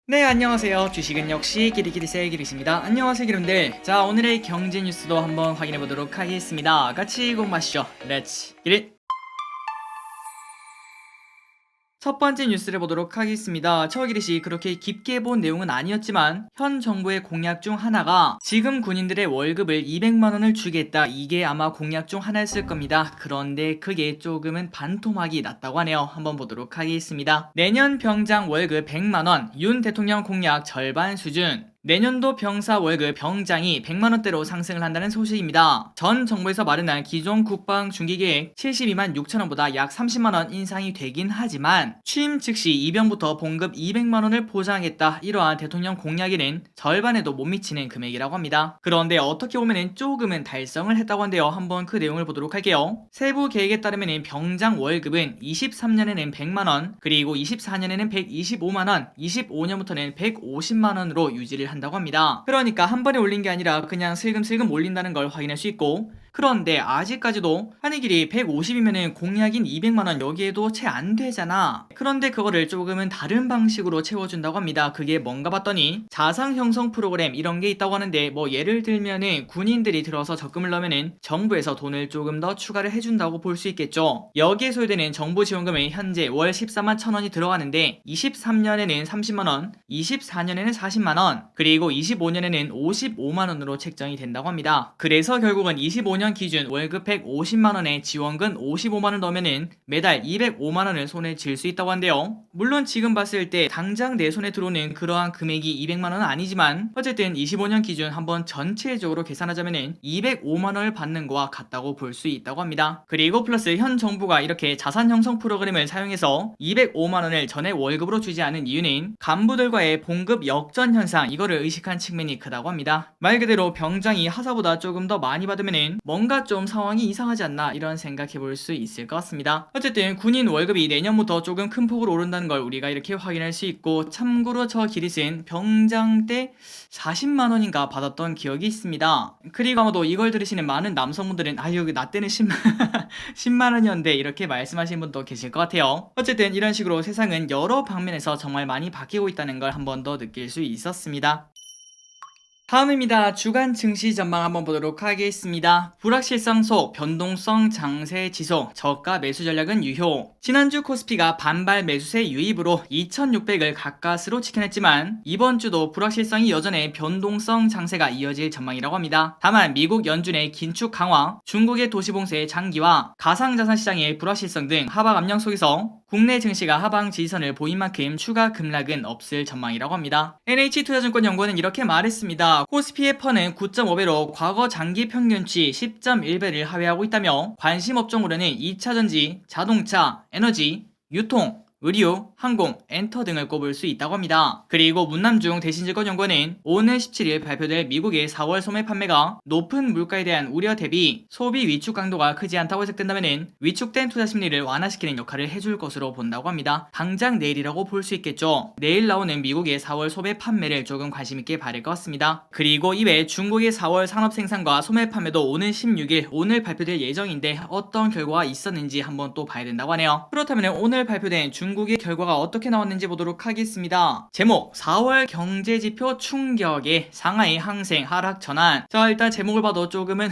네, 안녕하세요. 주식은 역시 기리기리세의 기리십니다. 안녕하세요, 기름들. 자, 오늘의 경제 뉴스도 한번 확인해 보도록 하겠습니다. 같이 공부하시죠. 렛츠 기릿! 첫 번째 뉴스를 보도록 하겠습니다. 처기리씨 그렇게 깊게 본 내용은 아니었지만 현 정부의 공약 중 하나가 지금 군인들의 월급을 200만원을 주겠다. 이게 아마 공약 중 하나였을 겁니다. 그런데 그게 조금은 반토막이 났다고 하네요. 한번 보도록 하겠습니다. 내년 병장 월급 100만원, 윤 대통령 공약 절반 수준. 내년도 병사 월급 병장이 100만원대로 상승을 한다는 소식입니다. 전 정부에서 마련한 기존 국방 중기계획 72만 6천원보다 약 30만원 인상이 되긴 하지만 취임 즉시 이병부터 봉급 200만원을 보장하겠다, 이러한 대통령 공약에는 절반에도 못 미치는 금액이라고 합니다. 그런데 어떻게 보면 조금은 달성을 했다고 한데요. 한번 그 내용을 보도록 할게요. 세부 계획에 따르면 병장 월급은 23년에는 100만원, 그리고 24년에는 125만원, 25년부터는 150만원으로 유지를 한다고 합니다. 그러니까 한 번에 올린 게 아니라 그냥 슬금슬금 올린다는 걸 확인할 수 있고, 그런데 아직까지도 한의길이 150이면은 공약인 200만원 여기에도 채 안 되잖아. 그런데 그거를 조금은 다른 방식으로 채워준다고 합니다. 그게 뭔가 봤더니 자산 형성 프로그램 이런 게 있다고 하는데, 뭐 예를 들면은 군인들이 들어서 적금을 넣으면은 정부에서 돈을 조금 더 추가를 해준다고 볼 수 있겠죠. 여기에 소요되는 정부 지원금이 현재 월 14만 1천원이 들어가는데 23년에는 30만원, 24년에는 40만원, 그리고 25년에는 55만원으로 책정이 된다고 합니다. 그래서 결국은 25년 기준 월급 150만원에 지원금 55만원 넣으면은 매달 205만원을 손에 쥘 수 있다고 한대요. 물론 지금 봤을 때 당장 내 손에 들어오는 그러한 금액이 200만원은 아니지만 어쨌든 25년 기준 한번 전체적으로 계산하자면은 205만원을 받는 거와 같다고 볼 수 있다고 합니다. 그리고 플러스 현 정부가 이렇게 자산 형성 프로그램을 사용해서 205만원을 전액 월급으로 주지 않은 이유는 간부들과의 봉급 역전 현상, 이거를 의식한 측면이 크다고 합니다. 말 그대로 병장이 하사보다 조금 더 많이 받으면은 뭔가 좀 상황이 이상하지 않나, 이런 생각해 볼 수 있을 것 같습니다. 어쨌든 군인 월급이 내년부터 조금 큰 폭으로 오른다는 걸 우리가 이렇게 확인할 수 있고, 참고로 저 기릿은 병장 때 40만원인가 받았던 기억이 있습니다. 그리고 아마도 이걸 들으시는 많은 남성분들은 아유 나 때는 10만원이었는데 이렇게 말씀하시는 분도 계실 것 같아요. 어쨌든 이런 식으로 세상은 여러 방면에서 정말 많이 바뀌고 있다는 걸 한 번 더 느낄 수 있었습니다. 다음입니다. 주간 증시 전망 한번 보도록 하겠습니다. 불확실성 속, 변동성 장세 지속, 저가 매수 전략은 유효. 지난주 코스피가 반발 매수세 유입으로 2600을 가까스로 지켜냈지만 이번 주도 불확실성이 여전해 변동성 장세가 이어질 전망이라고 합니다. 다만 미국 연준의 긴축 강화, 중국의 도시봉쇄 장기화, 가상자산 시장의 불확실성 등 하방 압력 속에서 국내 증시가 하방 지지선을 보인 만큼 추가 급락은 없을 전망이라고 합니다. NH투자증권연구원은 이렇게 말했습니다. 코스피의 퍼는 9.5배로 과거 장기 평균치 10.1배를 하회하고 있다며 관심 업종으로는 2차전지, 자동차, 에너지, 유통, 의류, 항공, 엔터 등을 꼽을 수 있다고 합니다. 그리고 문남중 대신증권연구원은 오늘 17일 발표될 미국의 4월 소매 판매가 높은 물가에 대한 우려 대비 소비 위축 강도가 크지 않다고 해석된다면 위축된 투자 심리를 완화시키는 역할을 해줄 것으로 본다고 합니다. 당장 내일이라고 볼 수 있겠죠. 내일 나오는 미국의 4월 소매 판매를 조금 관심있게 봐야 될 것 같습니다. 그리고 이외에 중국의 4월 산업 생산과 소매 판매도 오는 16일 오늘 발표될 예정인데 어떤 결과가 있었는지 한번 또 봐야 된다고 하네요. 그렇다면 오늘 발표된 중국의 결과가 어떻게 나왔는지 보도록 하겠습니다. 제목 4월 경제지표 충격에 상하이 항생 하락 전환. 자, 일단 제목을 봐도 조금은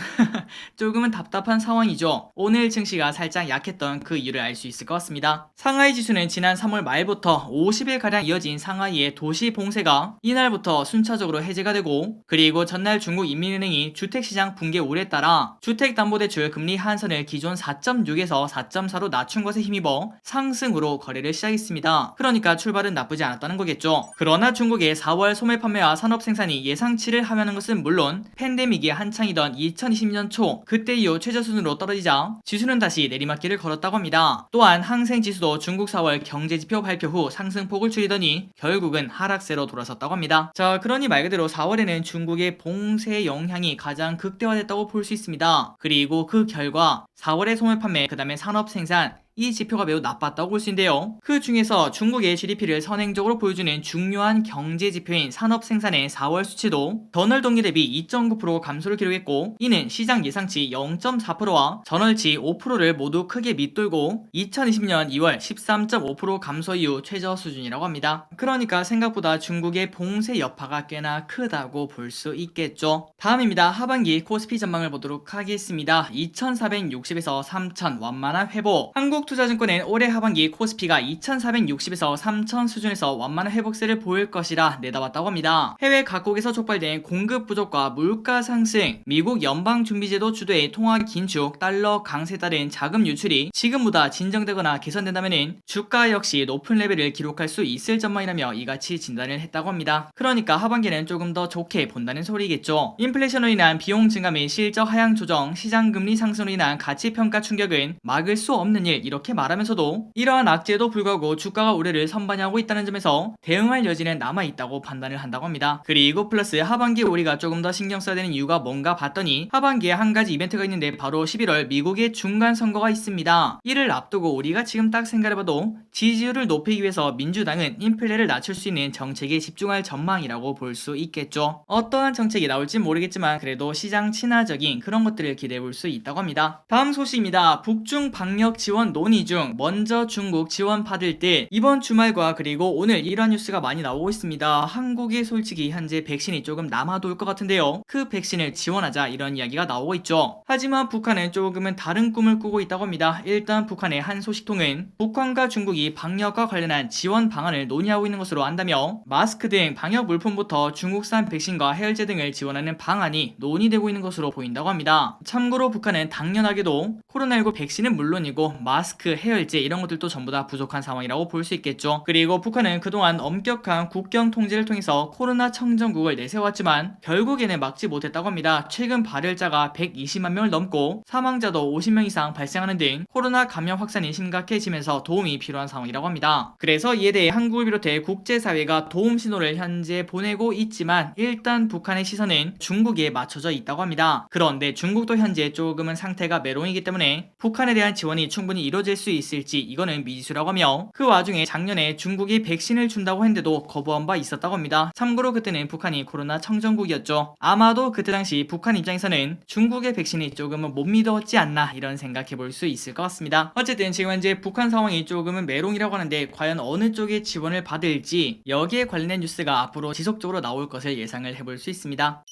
답답한 상황이죠. 오늘 증시가 살짝 약했던 그 이유를 알 수 있을 것 같습니다. 상하이 지수는 지난 3월 말부터 50일가량 이어진 상하이의 도시 봉쇄가 이날부터 순차적으로 해제가 되고, 그리고 전날 중국 인민은행이 주택시장 붕괴 우려에 따라 주택담보대출 금리 한선을 기존 4.6에서 4.4로 낮춘 것에 힘입어 상승으로 거래를 시작했습니다. 그러니까 출발은 나쁘지 않았다는 거겠죠. 그러나 중국의 4월 소매 판매와 산업 생산이 예상치를 하회하는 것은 물론 팬데믹이 한창이던 2020년 초 그때 이후 최저수준으로 떨어지자 지수는 다시 내리막길을 걸었다고 합니다. 또한 항생 지수도 중국 4월 경제지표 발표 후 상승폭을 줄이더니 결국은 하락세로 돌아섰다고 합니다. 자, 그러니 말 그대로 4월에는 중국의 봉쇄 영향이 가장 극대화됐다고 볼 수 있습니다. 그리고 그 결과 4월의 소매 판매, 그 다음에 산업 생산, 이 지표가 매우 나빴다고 볼 수 있는데요. 그 중에서 중국의 GDP를 선행적으로 보여주는 중요한 경제 지표인 산업 생산의 4월 수치도 전월 동기 대비 2.9% 감소를 기록했고, 이는 시장 예상치 0.4%와 전월치 5%를 모두 크게 밑돌고 2020년 2월 13.5% 감소 이후 최저 수준이라고 합니다. 그러니까 생각보다 중국의 봉쇄 여파가 꽤나 크다고 볼 수 있겠죠. 다음입니다. 하반기 코스피 전망을 보도록 하겠습니다. 2460에서 3000 완만한 회복. 한국투자증권은 올해 하반기 코스피가 2460에서 3000 수준에서 완만한 회복세를 보일 것이라 내다봤다고 합니다. 해외 각국에서 촉발된 공급 부족과 물가 상승, 미국 연방준비제도 주도의 통화 긴축, 달러 강세에 따른 자금 유출이 지금보다 진정되거나 개선된다면 주가 역시 높은 레벨을 기록할 수 있을 전망이라며 이같이 진단을 했다고 합니다. 그러니까 하반기는 조금 더 좋게 본다는 소리겠죠. 인플레이션으로 인한 비용 증가 및 실적 하향 조정, 시장 금리 상승으로 인한 가치평가 충격은 막을 수 없는 일, 이렇게 말하면서도 이러한 악재에도 불구하고 주가가 올해를 선반영하고 있다는 점에서 대응할 여지는 남아있다고 판단을 한다고 합니다. 그리고 플러스 하반기 우리가 조금 더 신경 써야 되는 이유가 뭔가 봤더니 하반기에 한 가지 이벤트가 있는데 바로 11월 미국의 중간 선거가 있습니다. 이를 앞두고 우리가 지금 딱 생각해봐도 지지율을 높이기 위해서 민주당은 인플레를 낮출 수 있는 정책에 집중할 전망이라고 볼 수 있겠죠. 어떠한 정책이 나올진 모르겠지만 그래도 시장 친화적인 그런 것들을 기대해 볼 수 있다고 합니다. 다음 소식입니다. 북중 방역 지원 논의 중 먼저 중국 지원 받을 듯. 이번 주말과 그리고 오늘 이러한 뉴스가 많이 나오고 있습니다. 한국이 솔직히 현재 백신이 조금 남아도 올 것 같은데요. 그 백신을 지원하자 이런 이야기가 나오고 있죠. 하지만 북한은 조금은 다른 꿈을 꾸고 있다고 합니다. 일단 북한의 한 소식통은 북한과 중국이 방역과 관련한 지원 방안을 논의하고 있는 것으로 안다며 마스크 등 방역 물품부터 중국산 백신과 해열제 등을 지원하는 방안이 논의되고 있는 것으로 보인다고 합니다. 참고로 북한은 당연하게도 코로나19 백신은 물론이고 마스크, 해열제 이런 것들도 전부 다 부족한 상황이라고 볼 수 있겠죠. 그리고 북한은 그동안 엄격한 국경 통제를 통해서 코로나 청정국을 내세웠지만 결국에는 막지 못했다고 합니다. 최근 발열자가 120만 명을 넘고 사망자도 50명 이상 발생하는 등 코로나 감염 확산이 심각해지면서 도움이 필요한 상황이라고 합니다. 그래서 이에 대해 한국을 비롯해 국제사회가 도움 신호를 현재 보내고 있지만 일단 북한의 시선은 중국에 맞춰져 있다고 합니다. 그런데 중국도 현재 조금은 상태가 메롱이기 때문에 북한에 대한 지원이 충분히 이루어질 수 있을지 이거는 미지수라고 하며, 그 와중에 작년에 중국이 백신을 준다고 했는데도 거부한 바 있었다고 합니다. 참고로 그때는 북한이 코로나 청정국이었죠. 아마도 그때 당시 북한 입장에서는 중국의 백신이 조금은 못 믿었지 않나 이런 생각해 볼 수 있을 것 같습니다. 어쨌든 지금 현재 북한 상황이 조금은 메롱이라고 하는데 과연 어느 쪽에 지원을 받을지 여기에 관련된 뉴스가 앞으로 지속적으로 나올 것을 예상을 해볼 수 있습니다.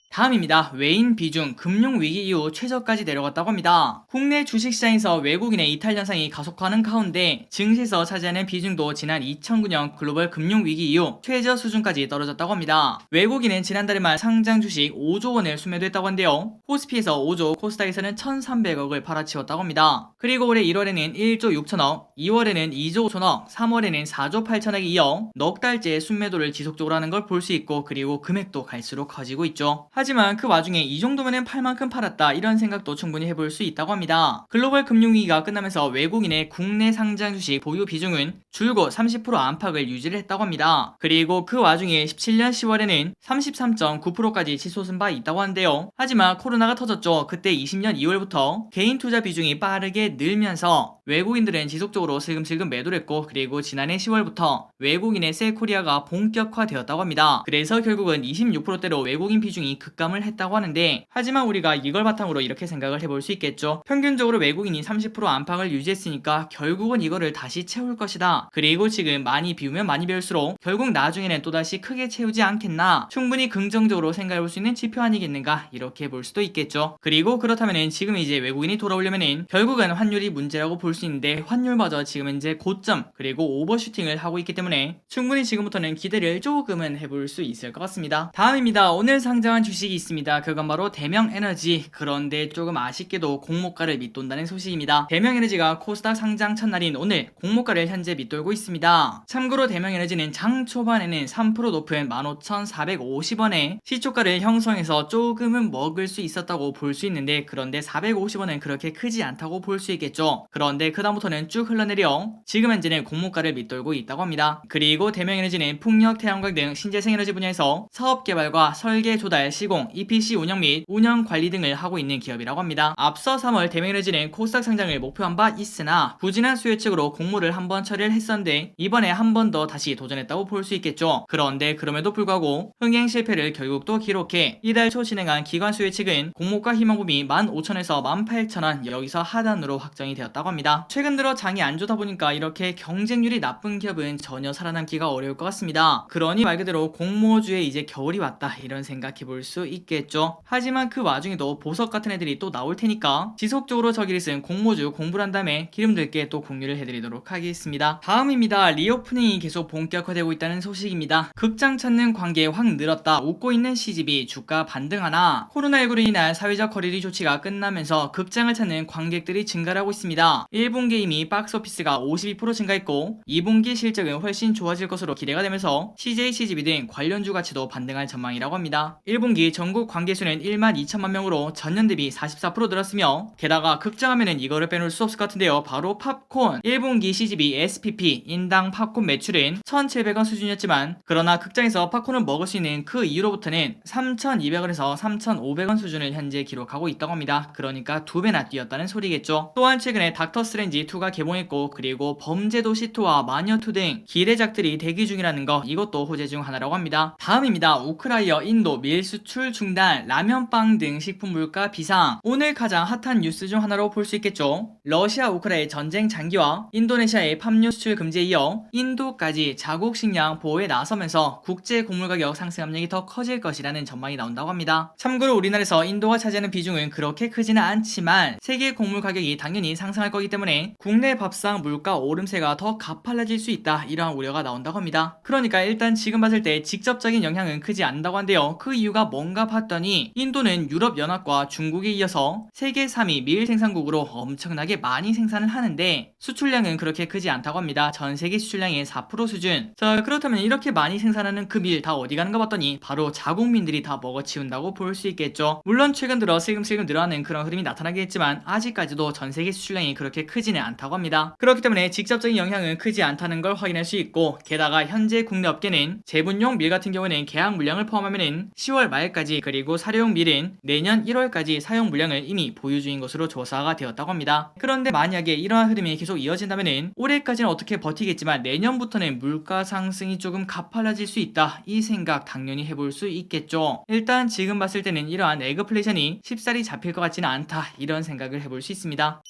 다음입니다. 외인 비중 금융위기 이후 최저까지 내려갔다고 합니다. 국내 주식시장에서 외국인의 이탈 현상이 가속화하는 가운데 증시에서 차지하는 비중도 지난 2009년 글로벌 금융위기 이후 최저 수준까지 떨어졌다고 합니다. 외국인은 지난달에만 상장 주식 5조 원을 순매도했다고 한데요. 코스피에서 5조, 코스닥에서는 1,300억을 팔아치웠다고 합니다. 그리고 올해 1월에는 1조 6천억, 2월에는 2조 5천억, 3월에는 4조 8천억에 이어 넉 달째 순매도를 지속적으로 하는 걸 볼 수 있고, 그리고 금액도 갈수록 커지고 있죠. 하지만 그 와중에 이 정도면은 팔 만큼 팔았다 이런 생각도 충분히 해볼 수 있다고 합니다. 글로벌 금융위기가 끝나면서 외국인의 국내 상장 주식 보유 비중은 줄곧 30% 안팎을 유지를 했다고 합니다. 그리고 그 와중에 17년 10월에는 33.9%까지 치솟은 바 있다고 하는데요. 하지만 코로나가 터졌죠. 그때 20년 2월부터 개인 투자 비중이 빠르게 늘면서 외국인들은 지속적으로 슬금슬금 매도를 했고, 그리고 지난해 10월부터 외국인의 셀코리아가 본격화되었다고 합니다. 그래서 결국은 26%대로 외국인 비중이 급감을 했다고 하는데, 하지만 우리가 이걸 바탕으로 이렇게 생각을 해볼 수 있겠죠. 평균적으로 외국인이 30% 안팎을 유지했으니까 결국은 이거를 다시 채울 것이다. 그리고 지금 많이 비우면 많이 비울수록 결국 나중에는 또다시 크게 채우지 않겠나, 충분히 긍정적으로 생각해볼 수 있는 지표 아니겠는가 이렇게 볼 수도 있겠죠. 그리고 그렇다면은 지금 이제 외국인이 돌아오려면은 결국은 환율이 문제라고 볼 수 있는데, 환율마저 지금 현재 고점 그리고 오버슈팅을 하고 있기 때문에 충분히 지금부터는 기대를 조금은 해볼 수 있을 것 같습니다. 다음입니다. 오늘 상장한 주식이 있습니다. 그건 바로 대명에너지. 그런데 조금 아쉽게도 공모가를 밑돈다는 소식입니다. 대명에너지가 코스닥 상장 첫날인 오늘 공모가를 현재 밑돌고 있습니다. 참고로 대명에너지는 장 초반에는 3% 높은 15,450원에 시초가를 형성해서 조금은 먹을 수 있었다고 볼 수 있는데, 그런데 450원은 그렇게 크지 않다고 볼 수 있겠죠. 그런데 그런데 그다음부터는 쭉 흘러내려 지금 현재는 공모가를 밑돌고 있다고 합니다. 그리고 대명에너지는 풍력, 태양광 등 신재생에너지 분야에서 사업 개발과 설계, 조달, 시공, EPC 운영 및 운영 관리 등을 하고 있는 기업이라고 합니다. 앞서 3월 대명에너지는 코스닥 상장을 목표한 바 있으나 부진한 수요 측으로 공모를 한번 처리를 했었는데 이번에 한 번 더 다시 도전했다고 볼 수 있겠죠. 그런데 그럼에도 불구하고 흥행 실패를 결국 또 기록해 이달 초 진행한 기관 수요 측은 공모가 희망금이 15,000에서 18,000원 여기서 하단으로 확정이 되었다고 합니다. 최근 들어 장이 안 좋다 보니까 이렇게 경쟁률이 나쁜 기업은 전혀 살아남기가 어려울 것 같습니다. 그러니 말 그대로 공모주에 이제 겨울이 왔다 이런 생각해 볼 수 있겠죠. 하지만 그 와중에도 보석 같은 애들이 또 나올 테니까 지속적으로 저기를 쓴 공모주 공부를 한 다음에 기름들께 또 공유를 해드리도록 하겠습니다. 다음입니다. 리오프닝이 계속 본격화되고 있다는 소식입니다. 극장 찾는 관계 확 늘었다. 웃고 있는 CGV 주가 반등하나 코로나19로 인한 사회적 거리두기 조치가 끝나면서 극장을 찾는 관객들이 증가하고 있습니다. 1분기 이미 박스오피스가 52% 증가했고 2분기 실적은 훨씬 좋아질 것으로 기대가 되면서 CJ, CGV 등 관련주 가치도 반등할 전망이라고 합니다. 1분기 전국 관객수는 12,000만 명으로 전년 대비 44% 늘었으며 게다가 극장하면은 이거를 빼놓을 수 없을 것 같은데요. 바로 팝콘. 1분기 CGV SPP 인당 팝콘 매출은 1,700원 수준이었지만 그러나 극장에서 팝콘을 먹을 수 있는 그 이후로부터는 3,200원에서 3,500원 수준을 현재 기록하고 있다고 합니다. 그러니까 2배나 뛰었다는 소리겠죠. 또한 최근에 닥터 스트레인지 2가 개봉했고 그리고 범죄도시 2와 마녀 2 등 기대작들이 대기 중이라는 거 이것도 호재 중 하나라고 합니다. 다음입니다. 우크라이나 인도 밀 수출 중단, 라면빵 등 식품 물가 비상. 오늘 가장 핫한 뉴스 중 하나로 볼 수 있겠죠. 러시아 우크라이나 전쟁 장기와 인도네시아의 팜유 수출 금지에 이어 인도까지 자국 식량 보호에 나서면서 국제 곡물 가격 상승 압력이 더 커질 것이라는 전망이 나온다고 합니다. 참고로 우리나라에서 인도가 차지하는 비중은 그렇게 크지는 않지만 세계 곡물 가격이 당연히 상승할 거기 때문에 국내 밥상 물가 오름세가 더 가팔라질 수 있다 이러한 우려가 나온다고 합니다. 그러니까 일단 지금 봤을 때 직접적인 영향은 크지 않는다고 한데요. 그 이유가 뭔가 봤더니 인도는 유럽연합과 중국에 이어서 세계 3위 밀 생산국으로 엄청나게 많이 생산을 하는데 수출량은 그렇게 크지 않다고 합니다. 전 세계 수출량의 4% 수준. 자, 그렇다면 이렇게 많이 생산하는 그 밀 다 어디 가는가 봤더니 바로 자국민들이 다 먹어치운다고 볼 수 있겠죠. 물론 최근 들어 슬금슬금 늘어나는 그런 흐름이 나타나긴 했지만 아직까지도 전 세계 수출량이 그렇게 크지는 않다고 합니다. 그렇기 때문에 직접적인 영향은 크지 않다는 걸 확인할 수 있고 게다가 현재 국내 업계는 제분용 밀 같은 경우는 계약 물량을 포함하면 10월 말까지 그리고 사료용 밀은 내년 1월까지 사용 물량을 이미 보유 중인 것으로 조사가 되었다고 합니다. 그런데 만약에 이러한 흐름이 계속 이어진다면 올해까지는 어떻게 버티겠지만 내년부터는 물가 상승이 조금 가팔라질 수 있다 이 생각 당연히 해볼 수 있겠죠. 일단 지금 봤을 때는 이러한 에그플레이션이 쉽사리 잡힐 것 같지는 않다 이런 생각을 해볼 수 있습니다.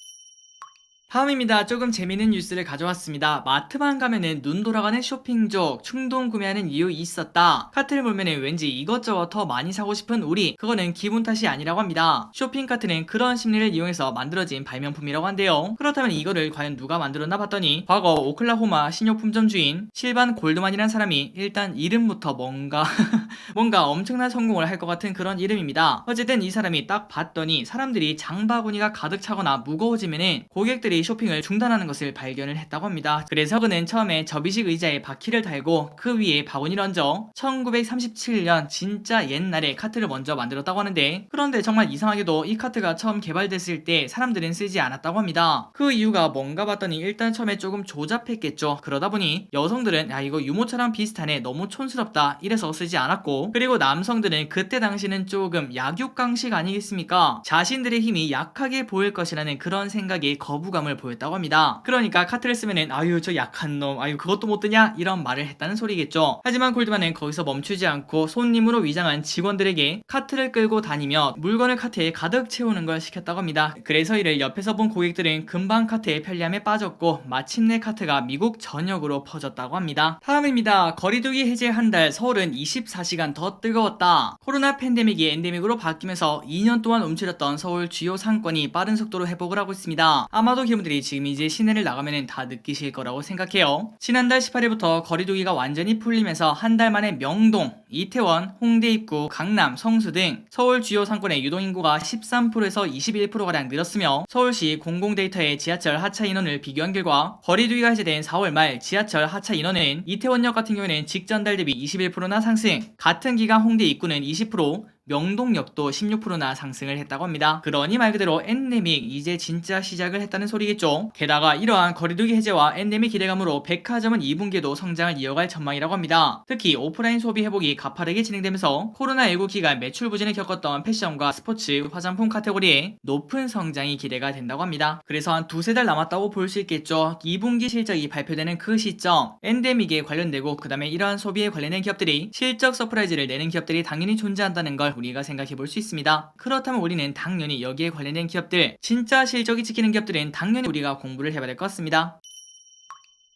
다음입니다. 조금 재밌는 뉴스를 가져왔습니다. 마트만 가면은 눈 돌아가는 쇼핑족, 충동 구매하는 이유 있었다. 카트를 보면은 왠지 이것저것 더 많이 사고 싶은 우리, 그거는 기분 탓이 아니라고 합니다. 쇼핑 카트는 그런 심리를 이용해서 만들어진 발명품이라고 한데요. 그렇다면 이거를 과연 누가 만들었나 봤더니 과거 오클라호마 신용품점 주인 실반 골드만이라는 사람이 일단 이름부터 뭔가 엄청난 성공을 할 것 같은 그런 이름입니다. 어쨌든 이 사람이 딱 봤더니 사람들이 장바구니가 가득 차거나 무거워지면은 고객들이 쇼핑을 중단하는 것을 발견을 했다고 합니다. 그래서 그는 처음에 접이식 의자에 바퀴를 달고 그 위에 바구니를 얹어 1937년 진짜 옛날에 카트를 먼저 만들었다고 하는데 그런데 정말 이상하게도 이 카트가 처음 개발됐을 때 사람들은 쓰지 않았다고 합니다. 그 이유가 뭔가 봤더니 일단 처음에 조금 조잡했겠죠. 그러다 보니 여성들은 야 이거 유모차랑 비슷하네 너무 촌스럽다 이래서 쓰지 않았고 그리고 남성들은 그때 당시는 조금 약육강식 아니겠습니까? 자신들의 힘이 약하게 보일 것이라는 그런 생각에 거부감을 보였다고 합니다. 그러니까 카트를 쓰면은 아유 저 약한 놈 아유 그것도 못 드냐 이런 말을 했다는 소리겠죠. 하지만 골드만은 거기서 멈추지 않고 손님으로 위장한 직원들에게 카트를 끌고 다니며 물건을 카트에 가득 채우는 걸 시켰다고 합니다. 그래서 이를 옆에서 본 고객들은 금방 카트의 편리함에 빠졌고 마침내 카트가 미국 전역으로 퍼졌다고 합니다. 다음입니다. 거리두기 해제 한 달 서울은 24시간 더 뜨거웠다. 코로나 팬데믹이 엔데믹으로 바뀌면서 2년 동안 움츠렸던 서울 주요 상권이 빠른 속도로 회복을 하고 있습니다. 아마도 기분들이 지금 이제 시내를 나가면 다 느끼실 거라고 생각해요. 지난달 18일부터 거리두기가 완전히 풀리면서 한 달 만에 명동, 이태원, 홍대 입구, 강남, 성수 등 서울 주요 상권의 유동인구가 13%에서 21%가량 늘었으며 서울시 공공데이터의 지하철 하차 인원을 비교한 결과 거리두기가 해제된 4월 말 지하철 하차 인원은 이태원역 같은 경우에는 직전달 대비 21%나 상승, 같은 기간 홍대 입구는 20%, 명동역도 16%나 상승을 했다고 합니다. 그러니 말 그대로 엔데믹 이제 진짜 시작을 했다는 소리겠죠. 게다가 이러한 거리두기 해제와 엔데믹 기대감으로 백화점은 2분기에도 성장을 이어갈 전망이라고 합니다. 특히 오프라인 소비 회복이 가파르게 진행되면서 코로나19 기간 매출 부진을 겪었던 패션과 스포츠, 화장품 카테고리에 높은 성장이 기대가 된다고 합니다. 그래서 한 두세 달 남았다고 볼 수 있겠죠. 2분기 실적이 발표되는 그 시점, 엔데믹에 관련되고 그 다음에 이러한 소비에 관련된 기업들이 실적 서프라이즈를 내는 기업들이 당연히 존재한다는 걸 우리가 생각해 볼 수 있습니다. 그렇다면 우리는 당연히 여기에 관련된 기업들, 진짜 실적이 찍히는 기업들은 당연히 우리가 공부를 해봐야 될 것 같습니다.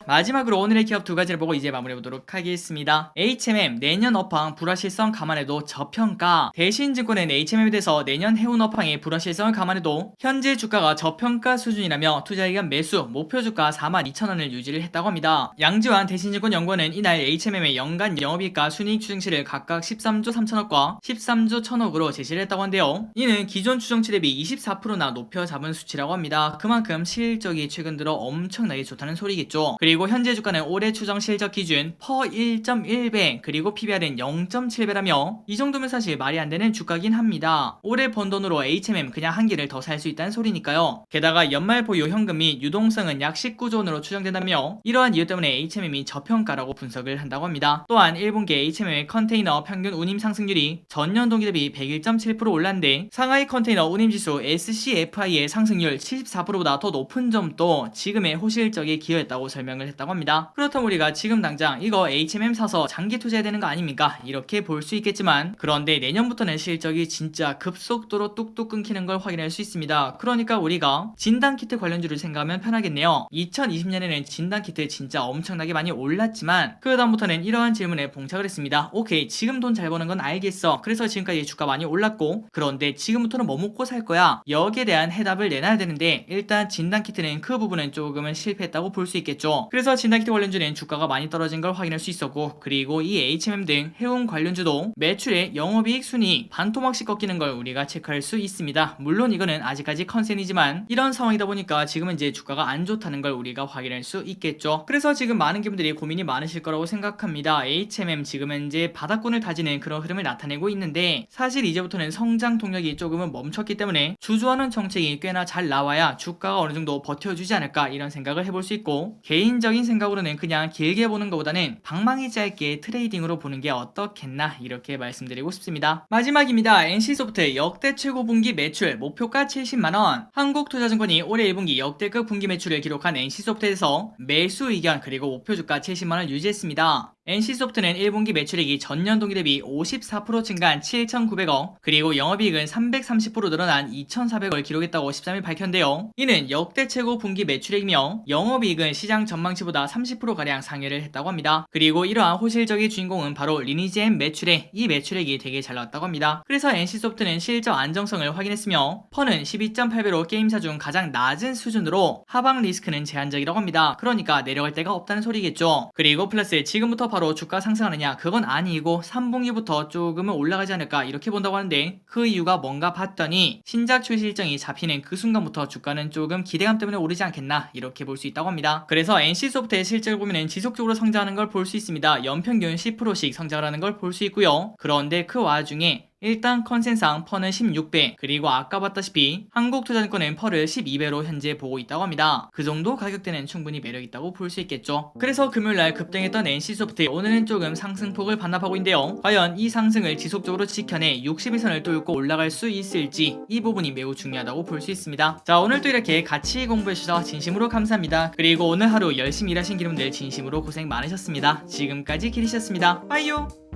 마지막으로 오늘의 기업 두 가지를 보고 이제 마무리해보도록 하겠습니다. HMM 내년 업황 불확실성 감안해도 저평가. 대신증권은 HMM에 대해서 내년 해운 업황의 불확실성을 감안해도 현재 주가가 저평가 수준이라며 투자기관 매수 목표 주가 42,000원을 유지를 했다고 합니다. 양지환 대신증권 연구원은 이날 HMM의 연간 영업이익과 순이익 추정치를 각각 13조 3천억과 13조 1천억으로 제시를 했다고 한데요. 이는 기존 추정치 대비 24%나 높여 잡은 수치라고 합니다. 그만큼 실적이 최근 들어 엄청나게 좋다는 소리겠죠. 그리고 현재 주가는 올해 추정 실적 기준 퍼 1.1배 그리고 PBR은 0.7배라며 이 정도면 사실 말이 안 되는 주가긴 합니다. 올해 번 돈으로 HMM 그냥 한 개를 더 살 수 있다는 소리니까요. 게다가 연말 보유 현금 및 유동성은 약 19조 원으로 추정된다며 이러한 이유 때문에 HMM이 저평가라고 분석을 한다고 합니다. 또한 1분기 HMM의 컨테이너 평균 운임 상승률이 전년 동기 대비 101.7% 올랐는데 상하이 컨테이너 운임지수 SCFI의 상승률 74%보다 더 높은 점도 지금의 호실적에 기여했다고 설명을 했다고 합니다. 그렇다면 우리가 지금 당장 이거 HMM 사서 장기 투자해야 되는 거 아닙니까? 이렇게 볼 수 있겠지만 그런데 내년부터는 실적이 진짜 급속도로 뚝뚝 끊기는 걸 확인할 수 있습니다. 그러니까 우리가 진단키트 관련주를 생각하면 편하겠네요. 2020년에는 진단키트 진짜 엄청나게 많이 올랐지만 그 다음부터는 이러한 질문에 봉착을 했습니다. 오케이, 지금 돈 잘 버는 건 알겠어. 그래서 지금까지 주가 많이 올랐고 그런데 지금부터는 뭐 먹고 살 거야? 여기에 대한 해답을 내놔야 되는데 일단 진단키트는 그 부분은 조금은 실패했다고 볼 수 있겠죠. 그래서 진단키트 관련주는 주가가 많이 떨어진 걸 확인할 수 있었고 그리고 이 HMM 등 해운 관련주도 매출의 영업이익 순이익 반토막씩 꺾이는 걸 우리가 체크할 수 있습니다. 물론 이거는 아직까지 컨센이지만 이런 상황이다 보니까 지금은 이제 주가가 안 좋다는 걸 우리가 확인할 수 있겠죠. 그래서 지금 많은 기업들이 고민이 많으실 거라고 생각합니다. HMM 지금은 이제 바닥권을 다지는 그런 흐름을 나타내고 있는데 사실 이제부터는 성장 동력이 조금은 멈췄기 때문에 주저하는 정책이 꽤나 잘 나와야 주가가 어느 정도 버텨주지 않을까 이런 생각을 해볼 수 있고 개인적인 생각으로는 그냥 길게 보는 것보다는 방망이 짧게 트레이딩으로 보는 게 어떻겠나 이렇게 말씀드리고 싶습니다. 마지막입니다. NC소프트 역대 최고 분기 매출 목표가 70만원. 한국투자증권이 올해 1분기 역대급 분기 매출을 기록한 NC소프트에서 매수 의견 그리고 목표 주가 70만원을 유지했습니다. NC소프트는 1분기 매출액이 전년 동기 대비 54% 증가한 7,900억 그리고 영업이익은 330% 늘어난 2,400억을 기록했다고 13일 밝혔는데요. 이는 역대 최고 분기 매출액이며 영업이익은 시장 전망치보다 30%가량 상회를 했다고 합니다. 그리고 이러한 호실적인 주인공은 바로 리니지 M 매출액, 이 매출액이 되게 잘 나왔다고 합니다. 그래서 NC소프트는 실적 안정성을 확인했으며 퍼는 12.8배로 게임사 중 가장 낮은 수준으로 하방 리스크는 제한적이라고 합니다. 그러니까 내려갈 데가 없다는 소리겠죠. 그리고 플러스 지금부터 바로 주가 상승하느냐 그건 아니고 3분기부터 조금은 올라가지 않을까 이렇게 본다고 하는데 그 이유가 뭔가 봤더니 신작 출시 일정이 잡히는 그 순간부터 주가는 조금 기대감 때문에 오르지 않겠나 이렇게 볼 수 있다고 합니다. 그래서 NC소프트의 실적을 보면 지속적으로 성장하는 걸 볼 수 있습니다. 연평균 10%씩 성장하는 걸 볼 수 있고요. 그런데 그 와중에 일단 컨센상 퍼는 16배 그리고 아까 봤다시피 한국투자증권은 퍼를 12배로 현재 보고 있다고 합니다. 그 정도 가격대는 충분히 매력있다고 볼 수 있겠죠. 그래서 금요일날 급등했던 NC소프트 오늘은 조금 상승폭을 반납하고 있는데요. 과연 이 상승을 지속적으로 지켜내 60일선을 뚫고 올라갈 수 있을지 이 부분이 매우 중요하다고 볼 수 있습니다. 자, 오늘도 이렇게 같이 공부해주셔서 진심으로 감사합니다. 그리고 오늘 하루 열심히 일하신 기분들 진심으로 고생 많으셨습니다. 지금까지 기리셨습니다. 빠이요.